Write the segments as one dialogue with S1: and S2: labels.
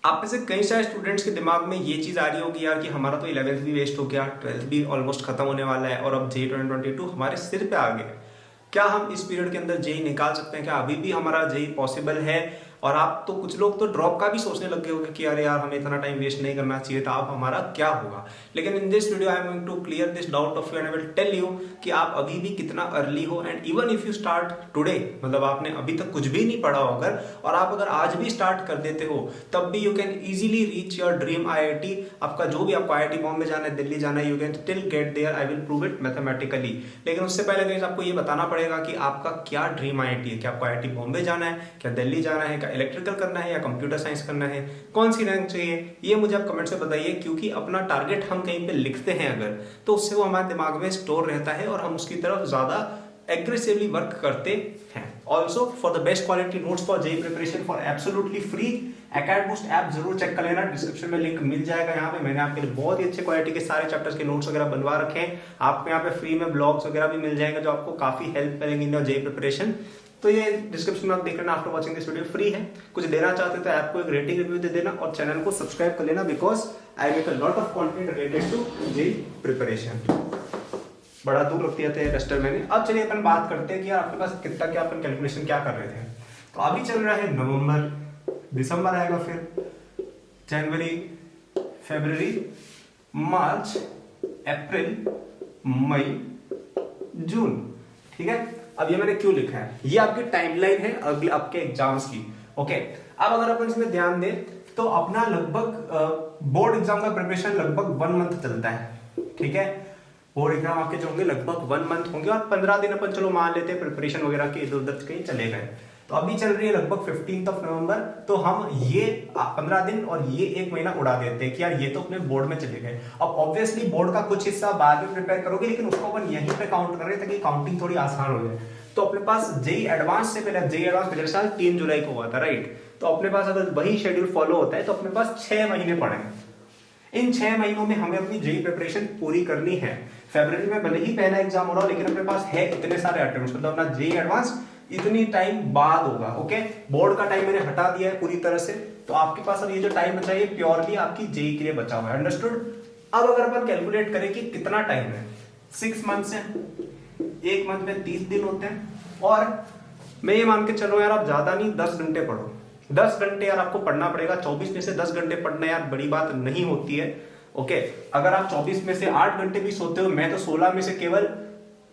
S1: आप में से कई सारे स्टूडेंट्स के दिमाग में ये चीज़ आ रही होगी यार कि हमारा तो 11th भी वेस्ट हो गया, 12th भी ऑलमोस्ट खत्म होने वाला है और अब जेई 2022 हमारे सिर पे आ गया है। क्या हम इस पीरियड के अंदर जेई निकाल सकते हैं? क्या अभी भी हमारा जेई पॉसिबल है? और आप तो कुछ लोग तो ड्रॉप का भी सोचने लग गए होंगे कि अरे यार हमें इतना टाइम वेस्ट नहीं करना चाहिए था, अब हमारा क्या होगा। लेकिन in this video I am going to clear this doubt of you and I will tell you कि आप अभी भी कितना अर्ली हो। And even if you start today, मतलब आपने अभी तक कुछ भी नहीं पढ़ा होगा और आप अगर आज भी स्टार्ट कर देते हो तब भी you can easily reach your dream IIT. आपका जो भी, आपको आईआईटी बॉम्बे जाना है, दिल्ली जाना है, you can still get there. I will prove it mathematically. लेकिन उससे पहले गाइस आपको ये बताना पड़ेगा कि आपका क्या ड्रीम आईआईटी है। क्या आपको आईआईटी बॉम्बे जाना है, क्या दिल्ली जाना है, क्या इलेक्ट्रिकल करना है या कंप्यूटर साइंस करना है, कौन सी रैंक चाहिए, ये मुझे आप कमेंट से बताइए। क्योंकि अपना टारगेट हम कहीं पे लिखते हैं अगर, तो उससे वो हमारे दिमाग में स्टोर रहता है और हम उसकी तरफ ज्यादा एग्रेसिवली वर्क करते हैं। Also for the best quality notes for JEE preparation for absolutely free, AcadBoost app जरूर चेक कर लेना, डिस्क्रिप्शन में लिंक मिल जाएगा। यहाँ पे मैंने आपके लिए बहुत ही अच्छे क्वालिटी के सारे चैप्टर्स के नोट्स वगैरह बनवा रखे हैं। आपको यहाँ पे फ्री में ब्लॉग्स वगैरह भी मिल जाएंगे जो आपको काफी हेल्प करेंगे इन जेई प्रिपरेशन। तो ये डिस्क्रिप्शन में आप देख लेना। After watching this video free है। कुछ देना चाहते तो ऐप को एक रेटिंग रिव्यू दे देना और चैनल को सब्सक्राइब कर लेना, because I make a lot of content related to JEE preparation. बड़ा दूर रख दिया था डस्टर मैंने। अब चलिए अपन बात करते हैं कि यार आपके पास कितना, क्या अपन कैलकुलेशन क्या कर रहे थे। तो अभी चल रहा है नवंबर, दिसंबर आएगा, फिर जनवरी, फरवरी, मार्च, अप्रैल, मई, जून। ठीक है, अब ये मैंने क्यों लिखा है, ये आपकी टाइमलाइन है अगले आपके एग्जाम्स की। ओके, अब अगर अपन इसमें ध्यान दें तो अपना लगभग बोर्ड एग्जाम का प्रिपरेशन लगभग 1 मंथ चलता है। ठीक है, बोर्ड एग्जाम आपके जो होंगे लगभग 1 मंथ होंगे और 15 दिन अपन चलो मान लेते हैं प्रिपरेशन वगैरह के इधर उधर कहीं चले गए। तो अभी चल रही है लगभग 15 नवंबर, तो हम ये 15 दिन और ये 1 महीना उड़ा देते हैं कि यार ये तो अपने बोर्ड में चले गए। अब ऑब्वियसली बोर्ड का कुछ हिस्सा बाद में प्रिपेयर करोगे, लेकिन उसको अपन यहीं पे काउंट कर रहे हैं ताकि काउंटिंग थोड़ी आसान हो जाए। तो अपने पास जेई एडवांस से पहले, जेई एडवांस पिछले साल 3 जुलाई को हुआ था, राइट। तो अपने पास अगर वही शेड्यूल फॉलो होता है तो अपने पास 6 महीने पड़े हैं। इन 6 महीनों में हमें अपनी जेई प्रिपरेशन पूरी करनी है। फरवरी में भले ही पहला एग्जाम हो रहा हो, लेकिन अपने पास है इतने सारे अटेम्प्ट्स, मतलब अपना जेई एडवांस इतनी टाइम बाद होगा। ओके, बोर्ड का टाइम मैंने हटा दिया है पूरी तरह से, तो आपके पास अब ये जो टाइम बचा है ये प्योरली आपकी जेई के लिए बचा हुआ है। अंडरस्टूड। अब अगर अपन कैलकुलेट करें कि कितना टाइम है, 6 मंथ्स है, 1 मंथ में 30 दिन होते हैं, और मैं ये मान के चलो यार आप ज्यादा नहीं 10 घंटे पढ़ो। 10 घंटे यार आपको पढ़ना पड़ेगा। 24 में से 10 घंटे पढ़ना यार बड़ी बात नहीं होती है। ओके, अगर आप 24 में से 8 घंटे भी सोते हो, मैं तो 16 में से केवल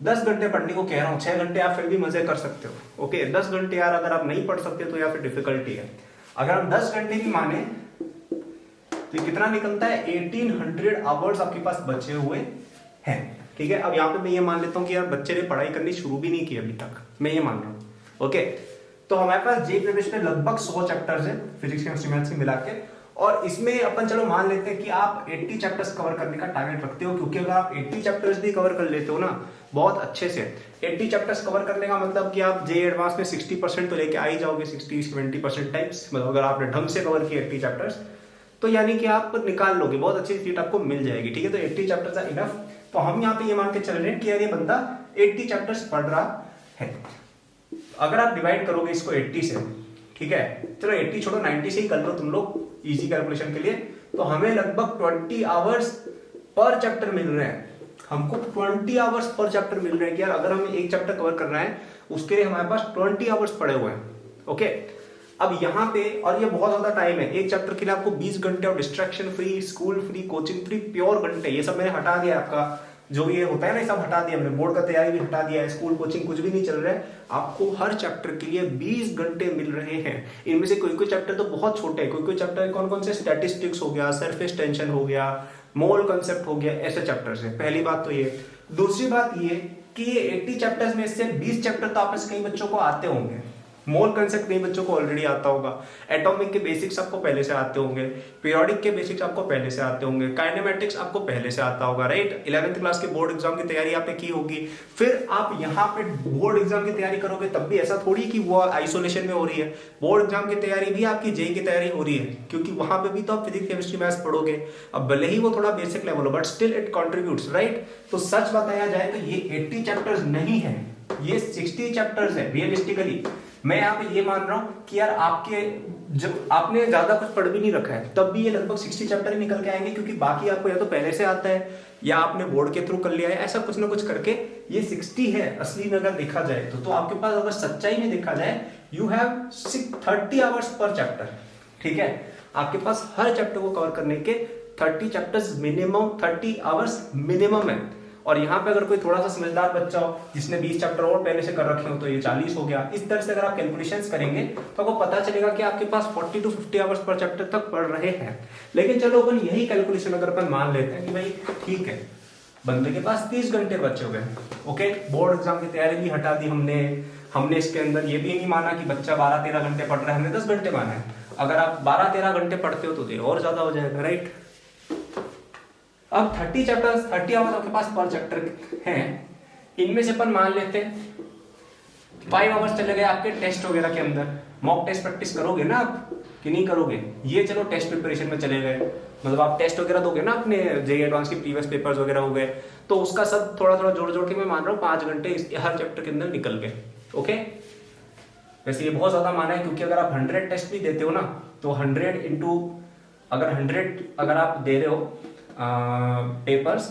S1: 10 घंटे पढ़ने को कह रहा हूँ। 6 घंटे आप फिर भी मजे कर सकते हो। ओके, 10 घंटे यार अगर आप नहीं पढ़ सकते तो या फिर डिफिकल्टी है। अगर हम 10 घंटे भी माने तो कितना निकलता है, 1800 आवर्स आपके पास बचे हुए हैं। ठीक है, अब यहाँ पे मैं ये मान लेता हूँ कि यार बच्चे ने पढ़ाई करनी शुरू भी नहीं की अभी तक, मैं ये मान रहा हूँ। ओके, तो हमारे पास जेई प्रिपरेशन में लगभग 100 चैप्टर्स हैं फिजिक्स केमिस्ट्री मैथ्स मिला के, और इसमें अपन चलो मान लेते हैं कि आप 80 चैप्टर्स कवर करने का टारगेट रखते हो। क्योंकि अगर आप 80 चैप्टर्स भी कवर कर लेते हो ना बहुत अच्छे से, 80 चैप्टर्स कवर करने का मतलब कि आप जेई एडवांस में 60% तो लेके आ ही जाओगे, 60-70% टाइप्स। मतलब अगर आपने ढंग से कवर किए 80 चैप्टर्स तो यानी कि आप निकाल लोगे, बहुत अच्छी सीट आपको मिल जाएगी। ठीक है, तो 80 चैप्टर्स आर इनफ। तो हम यहाँ पे ये मान के चल रहे हैं कि यार ये बंदा 80 चैप्टर्स पढ़ रहा है। अगर आप डिवाइड करोगे इसको 80 से, ठीक है, चलो 80 छोड़ो 90 से ही कर लो तुम लोग इजी कैलकुलेशन के लिए, तो हमें लगभग 20 आवर्स पर चैप्टर मिल रहे हैं। हमको 20 आवर्स पर चैप्टर मिल रहे हैं कि यार अगर हमें एक चैप्टर कवर करना है उसके लिए हमारे पास 20 आवर्स पड़े हुए हैं। ओके, अब यहाँ पे, और ये बहुत ज्यादा टाइम है, एक चैप्टर के लिए आपको 20 घंटे और distraction free, school free, coaching free, pure घंटे, ये सब मैंने हटा दिया। आपका जो ये होता है ना, ये सब हटा दिया मैंने। बोर्ड का तैयारी भी हटा दिया है, स्कूल कोचिंग कुछ भी नहीं चल रहा है। आपको हर चैप्टर के लिए 20 घंटे मिल रहे हैं। इनमें से कोई कोई चैप्टर तो बहुत छोटे हैं, कोई कोई चैप्टर कौन कौन से, स्टैटिस्टिक्स हो गया, सरफेस टेंशन हो गया, मोल कंसेप्ट हो गया, ऐसे चैप्टर्स है। पहली बात तो ये। दूसरी बात ये कि ये 80 चैप्टर्स में से 20 चैप्टर तो आपस कई बच्चों को आते होंगे। मोल कंसेप्ट कई बच्चों को ऑलरेडी आता होगा, एटॉमिक के बेसिक्स आपको पहले से आते होंगे, पीरियोडिक के बेसिक्स आपको पहले से आते होंगे, काइनेमेटिक्स आपको पहले से आता होगा, राइट। 11th क्लास के बोर्ड एग्जाम की तैयारी आपने की होगी। फिर आप यहाँ पे बोर्ड एग्जाम की तैयारी करोगे तब भी ऐसा थोड़ी कि वो आइसोलेशन में हो रही है। बोर्ड एग्जाम की तैयारी भी आपकी जेई की तैयारी हो रही है, क्योंकि वहां पे भी तो आप फिजिक्स केमिस्ट्री मैथ्स पढ़ोगे। अब भले ही वो थोड़ा बेसिक लेवल हो, but still it contributes, right. तो सच बताया जाए तो ये 80 चैप्टर्स नहीं है, ये 60 चैप्टर्स है रियलिस्टिकली। मैं यहाँ पे ये मान रहा हूँ कि यार आपके जब आपने ज्यादा कुछ पढ़ भी नहीं रखा है तब भी ये लगभग 60 चैप्टर ही निकल के आएंगे, क्योंकि बाकी आपको या तो पहले से आता है या आपने बोर्ड के थ्रू कर लिया है, ऐसा कुछ ना कुछ करके ये 60 है असली में अगर देखा जाए तो आपके पास अगर सच्चाई में देखा जाए you have 30 hours per chapter. ठीक है, आपके पास हर चैप्टर को कवर करने के 30 चैप्टर्स मिनिमम, 30 आवर्स मिनिमम है। और यहाँ पे अगर कोई थोड़ा सा समझदार बच्चा हो जिसने 20 चैप्टर और पहले से कर रखे हो तो ये 40 हो गया। इस तरह से अगर आप कैलकुलेशंस करेंगे तो आपको पता चलेगा कि आपके पास 40 to 50 आवर्स पर चैप्टर तक पढ़ रहे हैं। लेकिन चलो अपन यही कैलकुलेशन अगर अपन मान लेते हैं कि भाई ठीक है, बंदे के पास 30 घंटे बचे हुए हैं, ओके, बोर्ड एग्जाम की तैयारी भी हटा दी हमने इसके अंदर ये भी नहीं माना कि बच्चा 12-13 घंटे पढ़ रहा है, हमने 10 घंटे माना है। अगर आप 12-13 घंटे पढ़ते हो तो ये और ज्यादा हो जाएगा, राइट। अब 30 चैप्टर्स, 30 आवर्स आपके पास पर चैप्टर हैं, इनमें से अपन मान लेते हैं 5 आवर्स चले गए आपके टेस्ट वगैरह के अंदर। मॉक टेस्ट प्रैक्टिस करोगे ना आप कि नहीं करोगे? ये चलो टेस्ट प्रिपरेशन में चले गए, मतलब आप टेस्ट वगैरह दोगे ना अपने जेईई एडवांस के प्रीवियस पेपर्स वगैरह हो गए, तो उसका सब थोड़ा थोड़ा जोड़ के मैं मान रहा हूँ 5 घंटे हर चैप्टर के अंदर निकल गए। ओके, वैसे ये बहुत ज्यादा माना है, क्योंकि अगर आप 100 टेस्ट भी देते हो ना तो 100 इंटू अगर आप दे रहे हो पेपर्स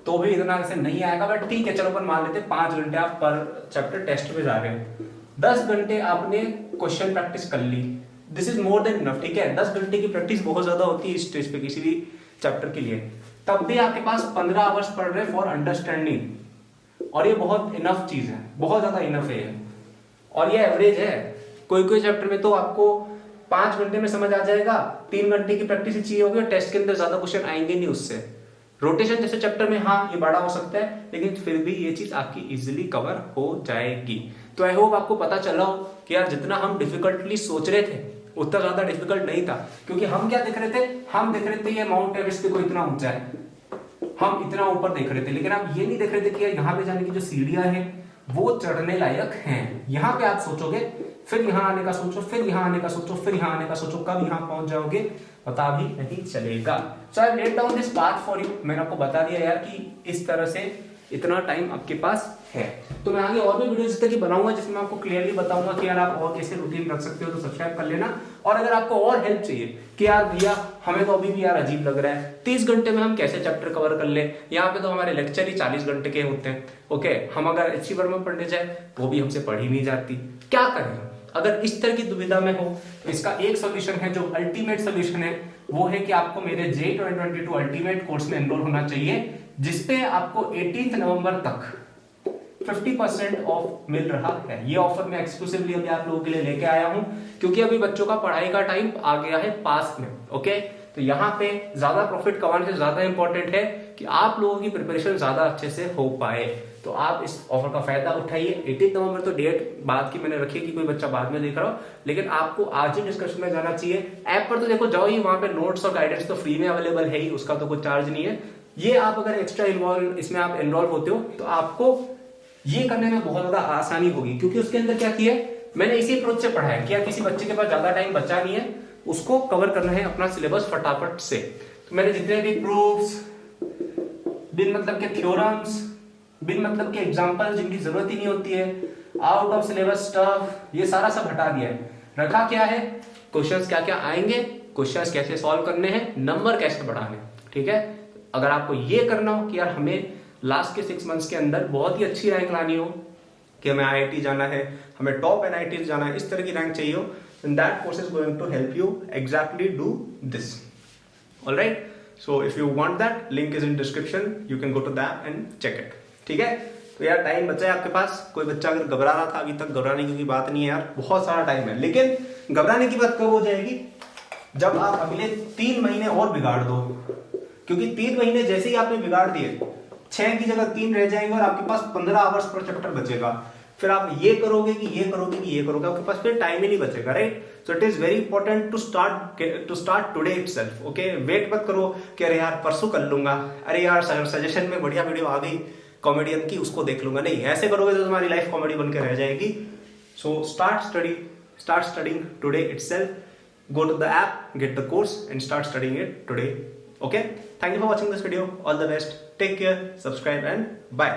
S1: तो भी इतना ऐसे नहीं आएगा, बट ठीक है चलो अपन मान लेते 5 घंटे आप पर चैप्टर टेस्ट में जा रहे हो, 10 घंटे आपने क्वेश्चन प्रैक्टिस कर ली, this is more than enough. ठीक है, 10 घंटे की प्रैक्टिस बहुत ज्यादा होती है इस स्टेज पे किसी भी चैप्टर के लिए, तब भी आपके पास 15 आवर्स पढ़ रहे फॉर अंडरस्टैंडिंग, और ये बहुत इनफ चीज है, बहुत ज्यादा इनफ है, और ये एवरेज है। कोई चैप्टर में तो आपको 5 घंटे में समझ आ जाएगा, 3 घंटे की प्रैक्टिस ही चाहिए होगी, और टेस्ट के अंदर ज्यादा क्वेश्चन आएंगे नहीं उससे। रोटेशन जैसे चैप्टर में हाँ ये बड़ा हो सकता है, लेकिन फिर भी ये चीज आपकी इजीली कवर हो जाएगी। तो आई होप आपको पता चला हो कि यार जितना हम डिफिकल्टली सोच रहे थे उतना ज्यादा डिफिकल्ट नहीं था, क्योंकि हम क्या देख रहे थे, हम देख रहे थे ये माउंट एवरेस्ट देखो इतना ऊंचा है, हम इतना ऊपर देख रहे थे, लेकिन आप ये नहीं देख रहे थे कि यहाँ पे जाने की जो सीढ़ियां हैं वो चढ़ने लायक हैं। यहाँ पे आप सोचोगे, फिर यहाँ आने का सोचो, फिर यहाँ आने का सोचो, फिर यहाँ आने का सोचो, कब यहाँ पहुंच जाओगे पता भी नहीं चलेगा। So I let down this path for you, मैंने आपको बता दिया यार कि इस तरह से इतना टाइम आपके पास है। तो मैं आगे और भी वीडियोस इस तरह की बनाऊंगा जिसमें आपको क्लियरली बताऊंगा कि यार आप और कैसे रूटीन रख सकते हो, तो सब्सक्राइब कर लेना। और अगर आपको और हेल्प चाहिए कि यार भैया हमें तो अभी भी यार अजीब लग रहा है 30 घंटे में हम कैसे चैप्टर कवर कर ले, यहाँ पे तो हमारे लेक्चर ही 40 घंटे के होते हैं, ओके, हम अगर अच्छी वर्मा पढ़ने जाए वो भी हमसे पढ़ी नहीं जाती, क्या करें? अगर इस तरह की दुविधा में हो तो इसका एक सोल्यूशन है, जो अल्टीमेट सोल्यूशन है, वो है कि आपको मेरे जेईई 2022 अल्टीमेट कोर्स में एनरोल होना चाहिए, जिसपे आपको 18 नवंबर तक 50% ऑफ मिल रहा है। ये ऑफर मैं एक्सक्लूसिवली अभी आप लोगों के लिए लेके आया हूं, क्योंकि अभी बच्चों का पढ़ाई का टाइम आ गया है पास में, ओके। तो यहाँ पे ज्यादा प्रॉफिट कमाने से ज्यादा इंपॉर्टेंट है कि आप लोगों की प्रिपरेशन ज्यादा अच्छे से हो पाए। तो आप इस ऑफर का फायदा उठाइए। 18 नवंबर तो डेट बाद की मैंने रखी है कि कोई बच्चा बाद में देख रहा हो, लेकिन आपको आज ही डिस्कशन में जाना चाहिए। ऐप पर तो देखो जाओ ही, वहां पे नोट्स और गाइडेंस तो फ्री में अवेलेबल है ही, उसका तो कोई चार्ज नहीं है। ये आप अगर एक्स्ट्रा इन्वॉल्व इसमें आप एनरोल होते हो तो आपको ये करने में बहुत ज्यादा आसानी होगी, क्योंकि उसके अंदर क्या किया है मैंने इसी अप्रोच से पढ़ा है कि यार किसी बच्चे के पास ज्यादा टाइम बचा नहीं है, उसको कवर करना है अपना सिलेबस फटाफट से। तो मैंने जितने भी प्रूफ्स, बिन मतलब के थ्योरम्स, बिन मतलब के एग्जांपल जिनकी जरूरत ही नहीं होती है, आउट ऑफ सिलेबस स्टफ, ये सारा सब हटा दिया है। रखा क्या है, क्वेश्चंस क्या क्या आएंगे, क्वेश्चंस कैसे सॉल्व करने हैं, नंबर कैसे बढ़ाने, ठीक है। अगर आपको ये करना हो कि यार हमें लास्ट के 6 मंथ्स के अंदर बहुत ही अच्छी रैंक लानी हो, कि हमें IIT जाना है, हमें टॉप NIT जाना है, इस तरह की रैंक चाहिए हो, then that course is going to help you exactly do this. All right, so if you want that, link is in description, you can go to that and check it. ठीक है, तो यार time बचा है आपके पास। कोई बच्चा अगर घबरा रहा था अभी तक, घबराने की बात नहीं है यार, बहुत सारा टाइम है। लेकिन घबराने की बात कब हो जाएगी, जब आप अगले 3 महीने और बिगाड़ दो, क्योंकि 3 महीने जैसे ही आपने बिगाड़ दिए, 6 की जगह 3 रह जाएंगे और आपके पास 15 आवर्स पर चैप्टर बचेगा। फिर आप ये करोगे कि ये करोगे कि ये करोगे, आपके पास फिर टाइम ही नहीं बचेगा, right. So it is very important to start today itself, okay. Wait मत करो कि अरे यार परसों कर लूंगा, अरे यार सजेशन में बढ़िया वीडियो आ गई कॉमेडियन की, उसको देख लूंगा, नहीं, ऐसे करोगे तो तुम्हारी लाइफ कॉमेडी बन के रह जाएगी। So start studying today itself, go to the app, get the course and start studying it today, okay. Thank you for watching this video, all the best, take care, subscribe and bye.